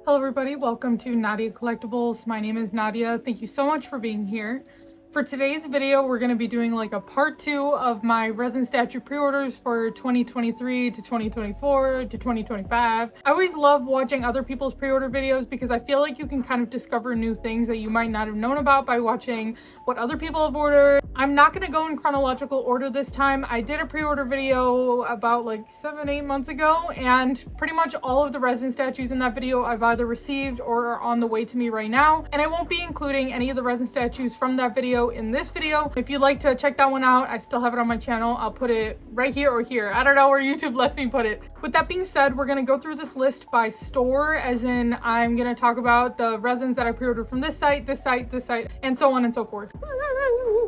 Hello everybody, welcome to Nadia Collectibles. My name is Nadia. Thank you so much for being here. For today's video, we're going to be doing like a part 2 of my resin statue pre-orders for 2023 to 2024 to 2025. I always love watching other people's pre-order videos because I feel like you can kind of discover new things that you might not have known about by watching what other people have ordered. I'm not going to go in chronological order this time. I did a pre-order video about like 7-8 months ago, and pretty much all of the resin statues in that video I've either received or are on the way to me right now. And I won't be including any of the resin statues from that video in this video. If you'd like to check that one out, I still have it on my channel. I'll put it right here or here. I don't know where YouTube lets me put it. With that being said, we're going to go through this list by store, as in I'm going to talk about the resins that I pre-ordered from this site, and so on and so forth.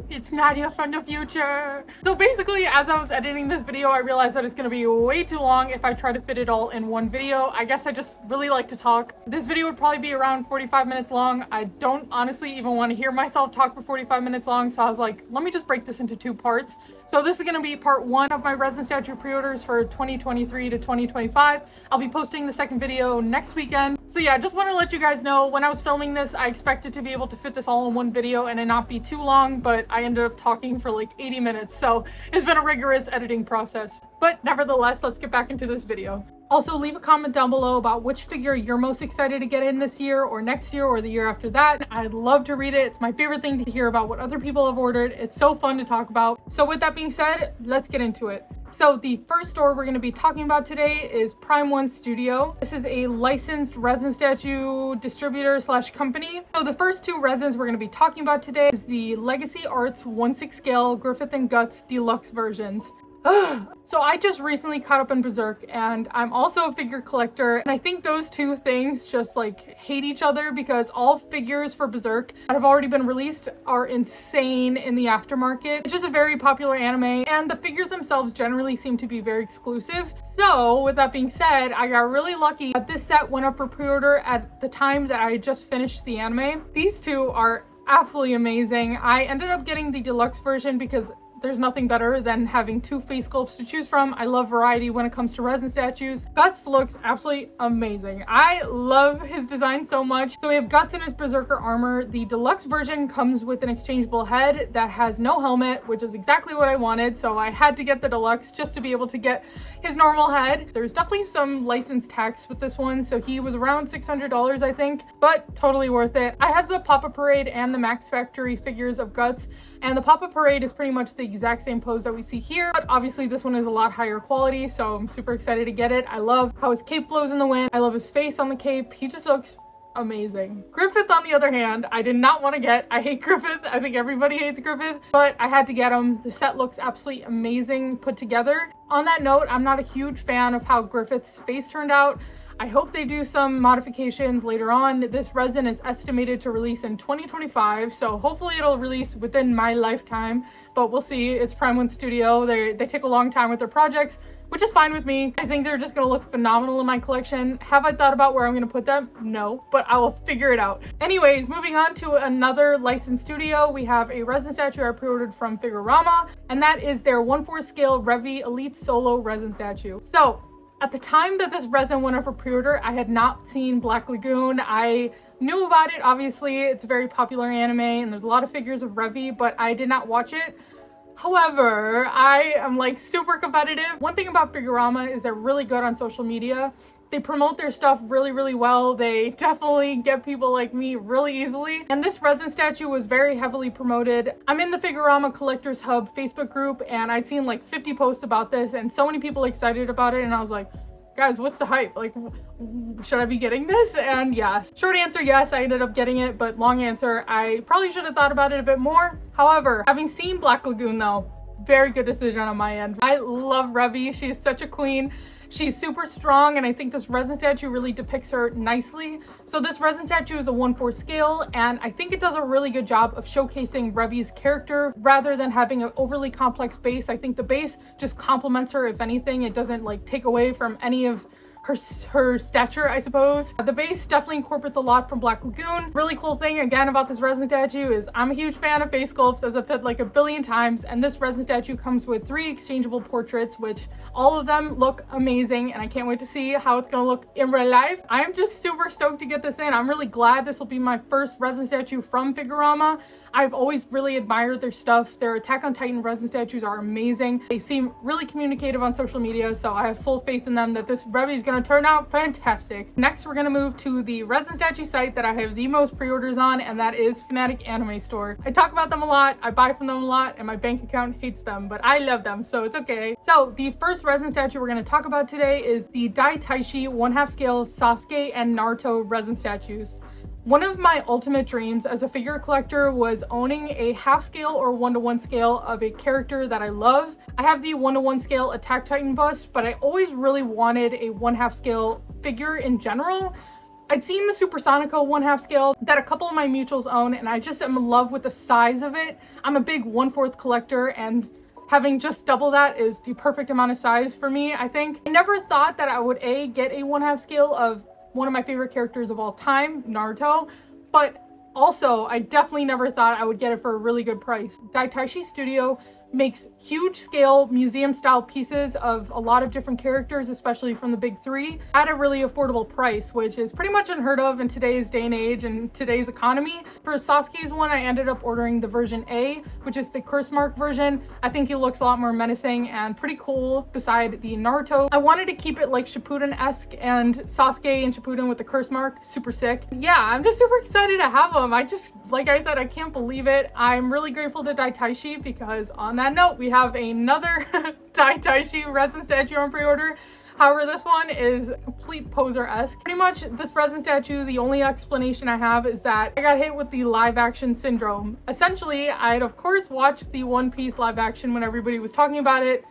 It's Nadia from the future. So basically, as I was editing this video, I realized that it's going to be way too long if I try to fit it all in one video. I guess I just really like to talk. This video would probably be around 45 minutes long. I don't honestly even want to hear myself talk for 45 minutes long, so I was like, let me just break this into 2 parts. So this is going to be part 1 of my resin statue pre-orders for 2023 to 2025. I'll be posting the second video next weekend. So yeah, just want to let you guys know, when I was filming this, I expected to be able to fit this all in one video and it not be too long, but I ended up talking for like 80 minutes, so it's been a rigorous editing process. But nevertheless, let's get back into this video. Also, leave a comment down below about which figure you're most excited to get in this year or next year or the year after that. I'd love to read it. It's my favorite thing to hear about what other people have ordered. It's so fun to talk about. So with that being said, let's get into it. So the first store we're going to be talking about today is Prime One Studio. This is a licensed resin statue distributor slash company. So the first 2 resins we're going to be talking about today is the Legacy Arts 1/6 scale Griffith and Guts deluxe versions. So I just recently caught up on Berserk, and I'm also a figure collector, and I think those 2 things just like hate each other because all figures for Berserk that have already been released are insane in the aftermarket. It's just a very popular anime, and the figures themselves generally seem to be very exclusive. So with that being said, I got really lucky that this set went up for pre-order at the time that I just finished the anime. These 2 are absolutely amazing. I ended up getting the deluxe version because there's nothing better than having 2 face sculpts to choose from. I love variety when it comes to resin statues. Guts looks absolutely amazing. I love his design so much. So we have Guts in his Berserker armor. The deluxe version comes with an exchangeable head that has no helmet, which is exactly what I wanted. So I had to get the deluxe just to be able to get his normal head. There's definitely some license tax with this one, so he was around $600, I think, but totally worth it. I have the Papa Parade and the Max Factory figures of Guts, and the Papa Parade is pretty much the exact same pose that we see here, but obviously this one is a lot higher quality, so I'm super excited to get it. I love how his cape blows in the wind. I love his face on the cape. He just looks amazing. Griffith, on the other hand, I did not want to get. I hate Griffith. I think everybody hates Griffith, but I had to get him. The set looks absolutely amazing put together. On that note, I'm not a huge fan of how Griffith's face turned out. I hope they do some modifications later on. This resin is estimated to release in 2025, so hopefully it'll release within my lifetime, but we'll see. It's Prime One Studio. They take a long time with their projects, which is fine with me. I think they're just gonna look phenomenal in my collection. Have I thought about where I'm gonna put them? No, but I will figure it out. Anyways, moving on to another licensed studio, we have a resin statue I pre-ordered from Figurama, and that is their 1/4 scale Revy Elite Solo resin statue. So at the time that this resin went up for pre-order, I had not seen Black Lagoon. I knew about it, obviously. It's a very popular anime, and there's a lot of figures of Revy, but I did not watch it. However, I am like super competitive. One thing about Figurama is they're really good on social media. They promote their stuff really well. They definitely get people like me really easily. And this resin statue was very heavily promoted. I'm in the Figurama Collectors Hub Facebook group, and I'd seen like 50 posts about this and so many people excited about it, and I was like, guys, what's the hype? Like, should I be getting this? And yes, short answer, yes, I ended up getting it, but long answer, I probably should have thought about it a bit more. However, having seen Black Lagoon though, very good decision on my end. I love Revy. She is such a queen. She's super strong, and I think this resin statue really depicts her nicely. So this resin statue is a 1/4 scale, and I think it does a really good job of showcasing Revy's character rather than having an overly complex base. I think the base just complements her. If anything, it doesn't like take away from any of her stature, I suppose. The base definitely incorporates a lot from Black Lagoon. Really cool thing again about this resin statue is I'm a huge fan of face sculpts, as I've said like a billion times, and this resin statue comes with 3 exchangeable portraits, which all of them look amazing, and I can't wait to see how it's gonna look in real life. I'm just super stoked to get this in. I'm really glad this will be my first resin statue from Figurama. I've always really admired their stuff. Their Attack on Titan resin statues are amazing. They seem really communicative on social media, so I have full faith in them that this Revy is going to turn out fantastic. Next, we're going to move to the resin statue site that I have the most pre-orders on, and that is Fanatic Anime Store. I talk about them a lot, I buy from them a lot, and my bank account hates them, but I love them, so it's okay. So the first resin statue we're going to talk about today is the Daitaishi 1/2 scale Sasuke and Naruto resin statues. One of my ultimate dreams as a figure collector was owning a 1/2 scale or 1:1 scale of a character that I love. I have the 1:1 scale Attack Titan bust, but I always really wanted a 1/2 scale figure in general. I'd seen the Supersonico 1/2 scale that a couple of my mutuals own, and I just am in love with the size of it. I'm a big 1/4 collector, and having just double that is the perfect amount of size for me, I think. I never thought that I would get a 1/2 scale of one of my favorite characters of all time, Naruto, but also I definitely never thought I would get it for a really good price. Daitaishi Studio makes huge scale museum style pieces of a lot of different characters, especially from the big 3, at a really affordable price, which is pretty much unheard of in today's day and age and today's economy. For Sasuke's one, I ended up ordering the version A, which is the curse mark version. I think he looks a lot more menacing and pretty cool beside the Naruto. I wanted to keep it like Shippuden-esque, and Sasuke and Shippuden with the curse mark, super sick. Yeah, I'm just super excited to have them. Like I said, I can't believe it. I'm really grateful to Daitaishi because on that note, we have another Daitaishi resin statue on pre-order. However, this one is complete poser-esque. Pretty much this resin statue, the only explanation I have is that I got hit with the live action syndrome. Essentially, I'd of course watched the One Piece live action when everybody was talking about it,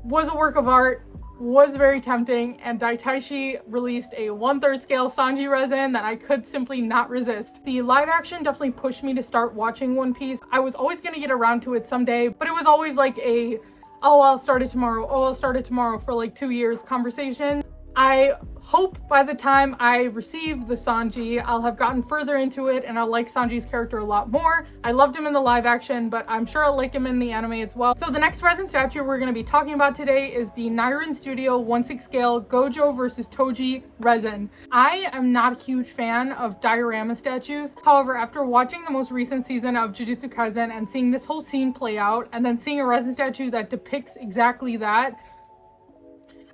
was a work of art, was very tempting, and Daitaishi released a 1/3 scale Sanji resin that I could simply not resist. The live action definitely pushed me to start watching One Piece. I was always going to get around to it someday, but it was always like a, oh, I'll start it tomorrow, oh, I'll start it tomorrow for like 2 years conversation. I hope by the time I receive the Sanji, I'll have gotten further into it and I'll like Sanji's character a lot more. I loved him in the live action, but I'm sure I'll like him in the anime as well. So the next resin statue we're going to be talking about today is the Nyrin Studio 1/6 scale Gojo versus Toji resin. I am not a huge fan of diorama statues. However, after watching the most recent season of Jujutsu Kaisen and seeing this whole scene play out, and then seeing a resin statue that depicts exactly that,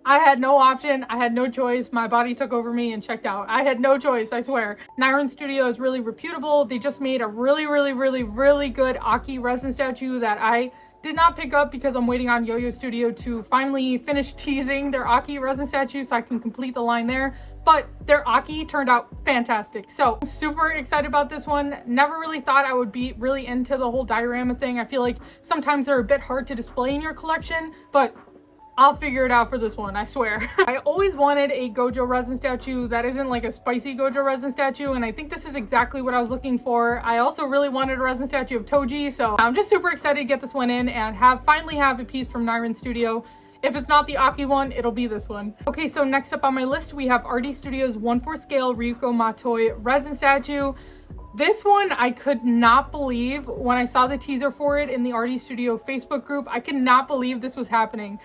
I had no option, I had no choice. My body took over me and checked out. I had no choice, I swear. Nyrin Studio is really reputable. They just made a really good Aki resin statue that I did not pick up because I'm waiting on Yo-Yo Studio to finally finish teasing their Aki resin statue so I can complete the line there. But their Aki turned out fantastic. So I'm super excited about this one. Never really thought I would be really into the whole diorama thing. I feel like sometimes they're a bit hard to display in your collection, but I'll figure it out for this one, I swear. I always wanted a Gojo resin statue that isn't like a spicy Gojo resin statue, and I think this is exactly what I was looking for. I also really wanted a resin statue of Toji, so I'm just super excited to get this one in and finally have a piece from Nyrin Studio. If it's not the Aki one, it'll be this one. Okay, so next up on my list, we have RD Studios 1/4 scale Ryuko Matoi resin statue. This one, I could not believe when I saw the teaser for it in the RD Studio Facebook group. I could not believe this was happening.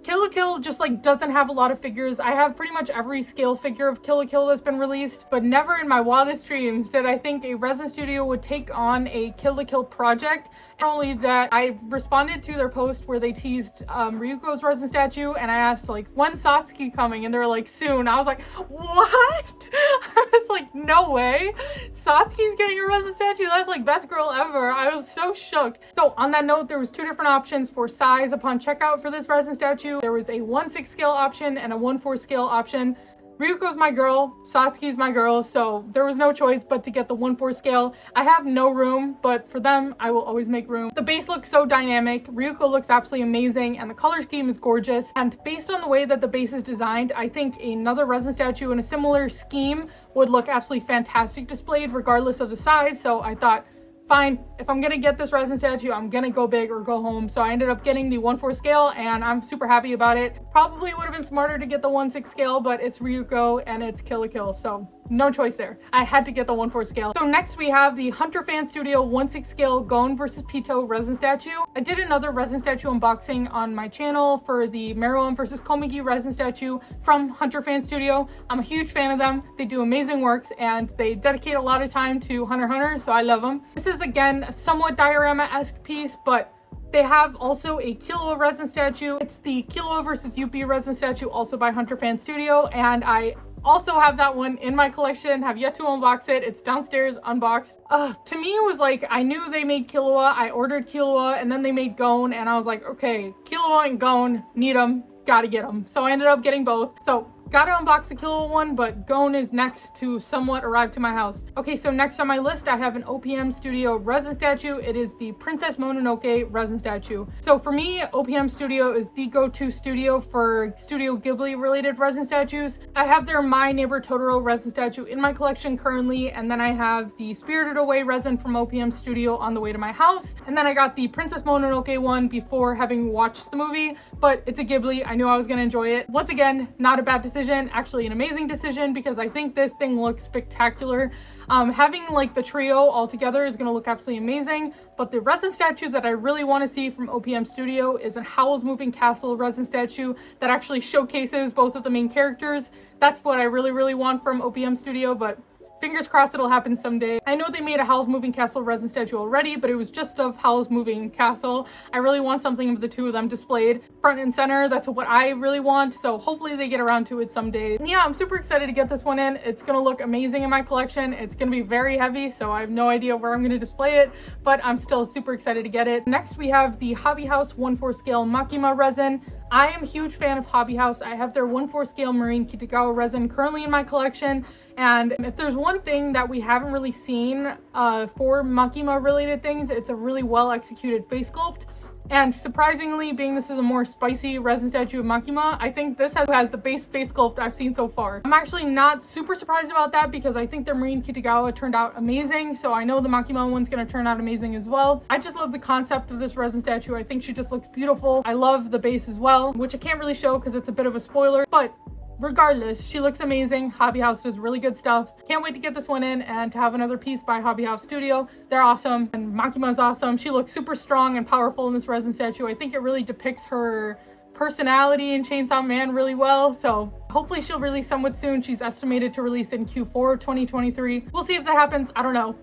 Kill la Kill just like doesn't have a lot of figures. I have pretty much every scale figure of Kill la Kill that's been released, but never in my wildest dreams did I think a resin studio would take on a Kill la Kill project. Not only that, I responded to their post where they teased Ryuko's resin statue, and I asked like, when's Satsuki coming? And they were like, soon. I was like, what? I was like, no way. Satsuki's getting a resin statue? That's like best girl ever. I was so shook. So on that note, there was 2 different options for size upon checkout for this resin statue. There was a 1/6 scale option and a 1/4 scale option. Ryuko's my girl, Satsuki's my girl, so there was no choice but to get the 1/4 scale. I have no room, but for them, I will always make room. The base looks so dynamic, Ryuko looks absolutely amazing, and the color scheme is gorgeous. And based on the way that the base is designed, I think another resin statue in a similar scheme would look absolutely fantastic displayed regardless of the size, so I thought, fine, if I'm gonna get this resin statue, I'm gonna go big or go home. So I ended up getting the 1/4 scale and I'm super happy about it. Probably would have been smarter to get the 1/6 scale, but it's Ryuko and it's Kill la Kill, so no choice there. I had to get the 1/4 scale. So next we have the Hunter Fan Studio 1/6 scale Gon versus Pito resin statue. I did another resin statue unboxing on my channel for the Meruem versus Komugi resin statue from Hunter Fan Studio. I'm a huge fan of them. They do amazing works and they dedicate a lot of time to Hunter x Hunter, so I love them. This is again a somewhat diorama-esque piece, but they have also a Killua resin statue. It's the Killua versus Youpi resin statue, also by Hunter Fan Studio, and I also have that one in my collection, have yet to unbox it. It's downstairs unboxed. To me, it was like, I knew they made Killua, I ordered Killua, and then they made Gon, and I was like, okay, Killua and Gon, need them, gotta get them. So I ended up getting both. So gotta unbox the Killua one, but Gon is next to somewhat arrive to my house. Okay, so next on my list, I have an OPM Studio resin statue. It is the Princess Mononoke resin statue. So for me, OPM Studio is the go-to studio for Studio Ghibli related resin statues. I have their My Neighbor Totoro resin statue in my collection currently, and then I have the Spirited Away resin from OPM Studio on the way to my house. And then I got the Princess Mononoke one before having watched the movie, but it's a Ghibli. I knew I was gonna enjoy it. Once again, not a bad decision. Actually an amazing decision because I think this thing looks spectacular. Having like the trio all together is going to look absolutely amazing, but the resin statue that I really want to see from OPM Studio is a Howl's Moving Castle resin statue that actually showcases both of the main characters. That's what I really want from OPM Studio, but fingers crossed it'll happen someday. I know they made a Howl's Moving Castle resin statue already, but it was just of Howl's Moving Castle. I really want something of the two of them displayed front and center. That's what I really want, so hopefully they get around to it someday. Yeah, I'm super excited to get this one in. It's gonna look amazing in my collection. It's gonna be very heavy, so I have no idea where I'm gonna display it, but I'm still super excited to get it. Next, we have the Hobby House 1/4 scale Makima resin. I am a huge fan of Hobby House. I have their 1/4 scale Marine Kitagawa resin currently in my collection, and if there's one thing that we haven't really seen for Makima related things, it's a really well executed face sculpt. And surprisingly, being this is a more spicy resin statue of Makima, I think this has the best face sculpt I've seen so far. I'm actually not super surprised about that because I think their Marine Kitagawa turned out amazing, so I know the Makima one's gonna turn out amazing as well. I just love the concept of this resin statue. I think she just looks beautiful. I love the base as well, which I can't really show because it's a bit of a spoiler, but regardless, she looks amazing. Hobby House does really good stuff. Can't wait to get this one in and to have another piece by Hobby House Studio. They're awesome, and Makima's awesome. She looks super strong and powerful in this resin statue. I think it really depicts her personality in Chainsaw Man really well, so hopefully she'll release somewhat soon. She's estimated to release in Q4 2023. We'll see if that happens. I don't know.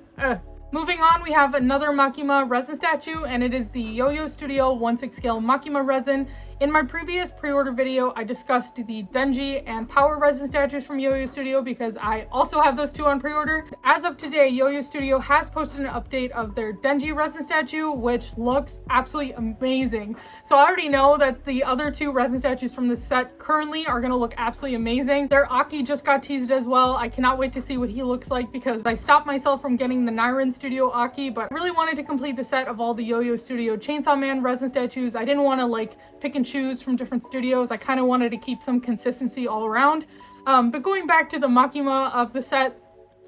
Moving on, we have another Makima resin statue, and it is the Yo-Yo Studio 1/6 scale Makima resin. In my previous pre-order video, I discussed the Denji and Power resin statues from Yo-Yo Studio because I also have those two on pre-order. As of today, Yo-Yo Studio has posted an update of their Denji resin statue, which looks absolutely amazing. So I already know that the other two resin statues from this set currently are going to look absolutely amazing. Their Aki just got teased as well. I cannot wait to see what he looks like because I stopped myself from getting the Nyrin Studio Aki, but I really wanted to complete the set of all the Yo-Yo Studio Chainsaw Man resin statues. I didn't want to like pick and choose from different studios. I kind of wanted to keep some consistency all around. But going back to the Makima of the set,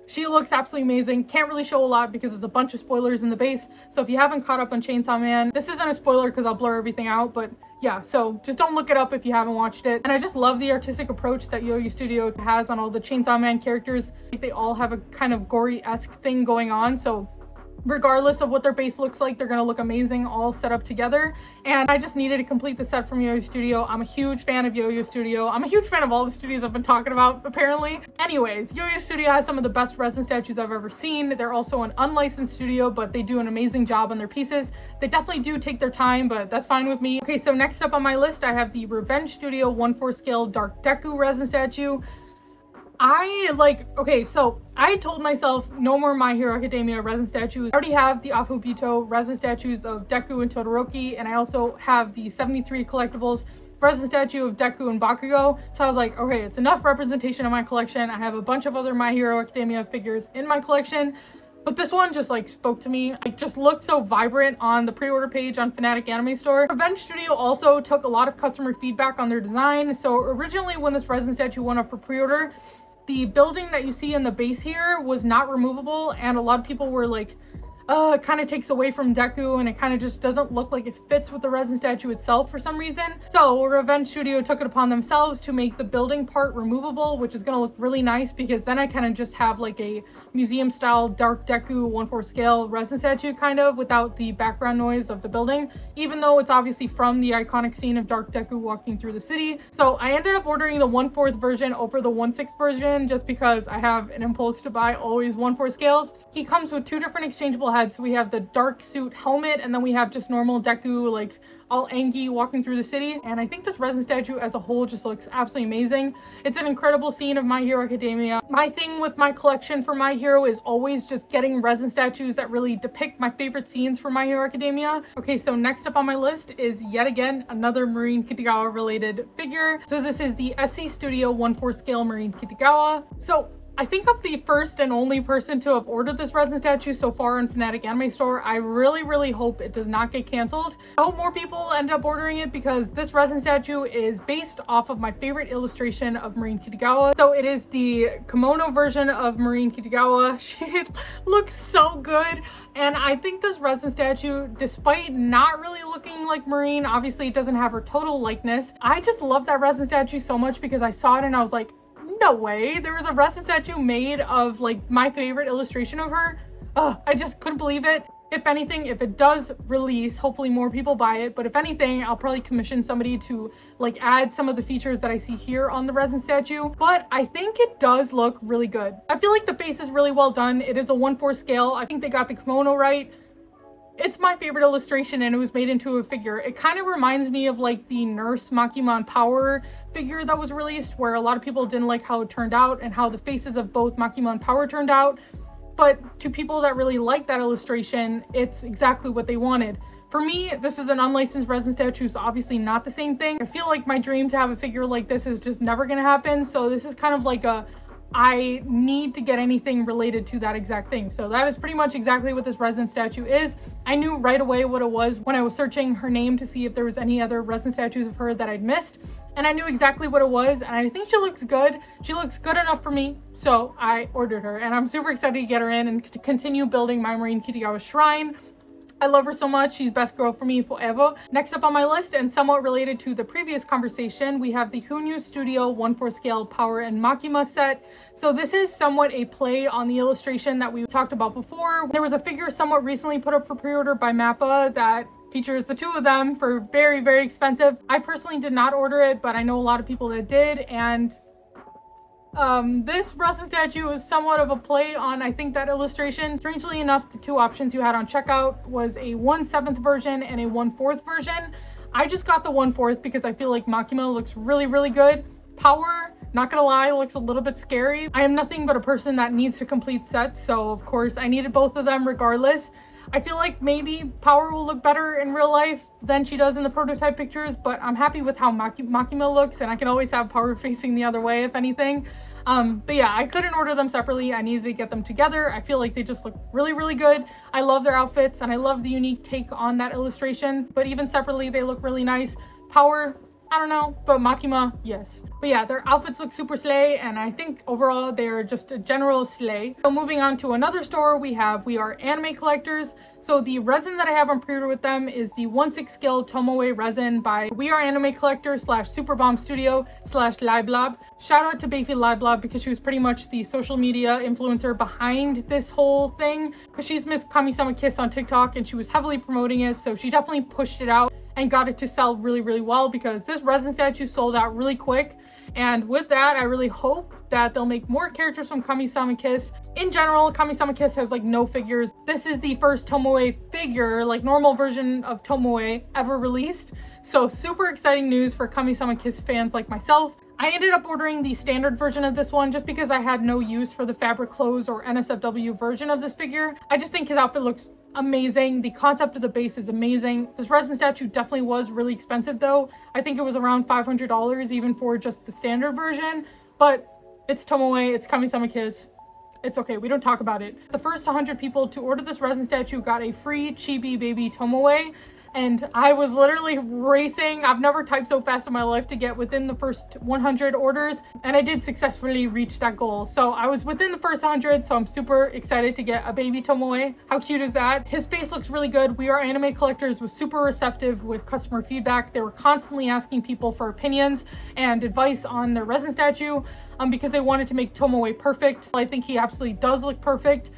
she looks absolutely amazing. Can't really show a lot because there's a bunch of spoilers in the base. So if you haven't caught up on Chainsaw Man, this isn't a spoiler because I'll blur everything out, but yeah, so just don't look it up if you haven't watched it. And I just love the artistic approach that Yo-Yo Studio has on all the Chainsaw Man characters. They all have a kind of gory-esque thing going on, so regardless of what their base looks like, they're gonna look amazing all set up together. And I just needed to complete the set from Yo-Yo Studio. I'm a huge fan of Yo-Yo Studio. I'm a huge fan of all the studios I've been talking about, apparently. Anyways, Yo-Yo Studio has some of the best resin statues I've ever seen. They're also an unlicensed studio, but they do an amazing job on their pieces. They definitely do take their time, but that's fine with me. Okay, so next up on my list, I have the Revenge Studio 1/4 scale Dark Deku resin statue. Okay, so I told myself no more My Hero Academia resin statues. I already have the Afobito resin statues of Deku and Todoroki, and I also have the 73 collectibles resin statue of Deku and Bakugo. So I was like, okay, it's enough representation in my collection. I have a bunch of other My Hero Academia figures in my collection, but this one just like spoke to me. It just looked so vibrant on the pre-order page on Fanatic Anime Store. Revenge Studio also took a lot of customer feedback on their design. So originally when this resin statue went up for pre-order, the building that you see in the base here was not removable, and a lot of people were like, kind of takes away from Deku, and it kind of just doesn't look like it fits with the resin statue itself for some reason. So Revenge Studio took it upon themselves to make the building part removable, which is going to look really nice because then I kind of just have like a museum style dark Deku 1/4 scale resin statue kind of without the background noise of the building, even though it's obviously from the iconic scene of Dark Deku walking through the city. So I ended up ordering the 1/4 version over the 1/6 version just because I have an impulse to buy always 1/4 scales. He comes with two different exchangeable heads. So we have the dark suit helmet, and then we have just normal Deku, like all Angie walking through the city. And I think this resin statue as a whole just looks absolutely amazing. It's an incredible scene of My Hero Academia. My thing with my collection for My Hero is always just getting resin statues that really depict my favorite scenes from My Hero Academia. Okay, so next up on my list is yet again another Marine Kitagawa related figure. So this is the SC Studio 1/4 scale Marine Kitagawa. So I think I'm the first and only person to have ordered this resin statue so far in Fanatic Anime Store. I really hope it does not get canceled. I hope more people end up ordering it because this resin statue is based off of my favorite illustration of Marine Kitagawa. So it is the kimono version of Marine Kitagawa. She looks so good. And I think this resin statue, despite not really looking like Marine, obviously it doesn't have her total likeness. I just love that resin statue so much because I saw it and I was like, no way, there was a resin statue made of like my favorite illustration of her. I just couldn't believe it. If anything, if it does release, hopefully more people buy it, but if anything, I'll probably commission somebody to like add some of the features that I see here on the resin statue. But I think it does look really good. I feel like the face is really well done. It is a 1/4 scale. I think they got the kimono right. It's my favorite illustration and it was made into a figure. It kind of reminds me of like the Nurse Makimon Power figure that was released, where a lot of people didn't like how it turned out and how the faces of both Makimon Power turned out. But to people that really like that illustration, it's exactly what they wanted. For me, this is an unlicensed resin statue, so obviously not the same thing. I feel like my dream to have a figure like this is just never gonna happen. So this is kind of like a, I need to get anything related to that exact thing. So that is pretty much exactly what this resin statue is. I knew right away what it was when I was searching her name to see if there was any other resin statues of her that I'd missed. And I knew exactly what it was, and I think she looks good. She looks good enough for me, so I ordered her. And I'm super excited to get her in and to continue building my Marine Kitagawa shrine. I love her so much. She's best girl for me forever. Next up on my list, and somewhat related to the previous conversation, we have the Hunyu Studio 1/4 scale Power and Makima set. So this is somewhat a play on the illustration that we talked about before. There was a figure somewhat recently put up for pre-order by Mappa that features the two of them for very expensive. I personally did not order it, but I know a lot of people that did, and this resin statue is somewhat of a play on, I think, that illustration. Strangely enough, the two options you had on checkout was a 1/7 version and a 1/4 version. I just got the 1/4 because I feel like Makima looks really good. Power, not gonna lie, looks a little bit scary. I am nothing but a person that needs to complete sets, so of course I needed both of them regardless. I feel like maybe Power will look better in real life than she does in the prototype pictures, but I'm happy with how Makima looks, and I can always have Power facing the other way if anything. But yeah, I couldn't order them separately. I needed to get them together. I feel like they just look really good. I love their outfits and I love the unique take on that illustration, but even separately, they look really nice. Power, I don't know, but Makima, yes. But yeah, their outfits look super slay, and I think overall they're just a general slay. So moving on to another store, we have We Are Anime Collectors. So the resin that I have on pre-order with them is the 1/6 scale Tomoe resin by We Are Anime Collector / Superbomb Studio / Liblob. Shout out to Bayfi Liblob because she was pretty much the social media influencer behind this whole thing, because she's Miss Kami-sama Kiss on TikTok and she was heavily promoting it, so she definitely pushed it out and got it to sell really well, because this resin statue sold out really quick. And with that, I really hope that they'll make more characters from Kami-sama Kiss. In general, Kami-sama Kiss has like no figures. This is the first Tomoe figure, like normal version of Tomoe ever released. So super exciting news for Kami-sama Kiss fans like myself. I ended up ordering the standard version of this one just because I had no use for the fabric clothes or NSFW version of this figure. I just think his outfit looks amazing. The concept of the base is amazing. This resin statue definitely was really expensive though. I think it was around $500 even for just the standard version, but it's Tomoe, it's Kami-sama Kiss. It's okay, we don't talk about it. The first 100 people to order this resin statue got a free Chibi Baby Tomoe. and I was literally racing. I've never typed so fast in my life to get within the first 100 orders, and I did successfully reach that goal. So I was within the first 100, so I'm super excited to get a baby Tomoe. How cute is that? His face looks really good. We Are Anime Collectors was super receptive with customer feedback. They were constantly asking people for opinions and advice on their resin statue because they wanted to make Tomoe perfect. So I think he absolutely does look perfect.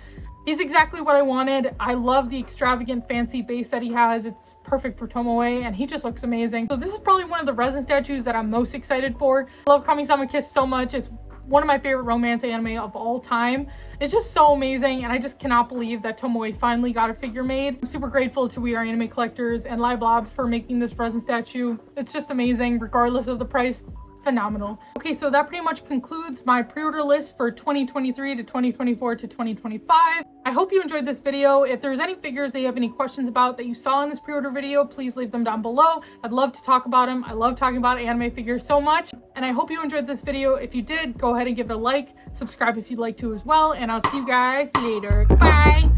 He's exactly what I wanted. I love the extravagant fancy base that he has. It's perfect for Tomoe, and he just looks amazing. So this is probably one of the resin statues that I'm most excited for. I love Kami-sama Kiss so much. It's one of my favorite romance anime of all time. It's just so amazing, and I just cannot believe that Tomoe finally got a figure made. I'm super grateful to We Are Anime Collectors and Liblob for making this resin statue. It's just amazing, regardless of the price. Phenomenal. Okay, so that pretty much concludes my pre-order list for 2023 to 2024 to 2025. I hope you enjoyed this video. If there's any figures that you have any questions about that you saw in this pre-order video, please leave them down below. I'd love to talk about them. I love talking about anime figures so much, and I hope you enjoyed this video. If you did, go ahead and give it a like, subscribe if you'd like to as well, and I'll see you guys later. Bye.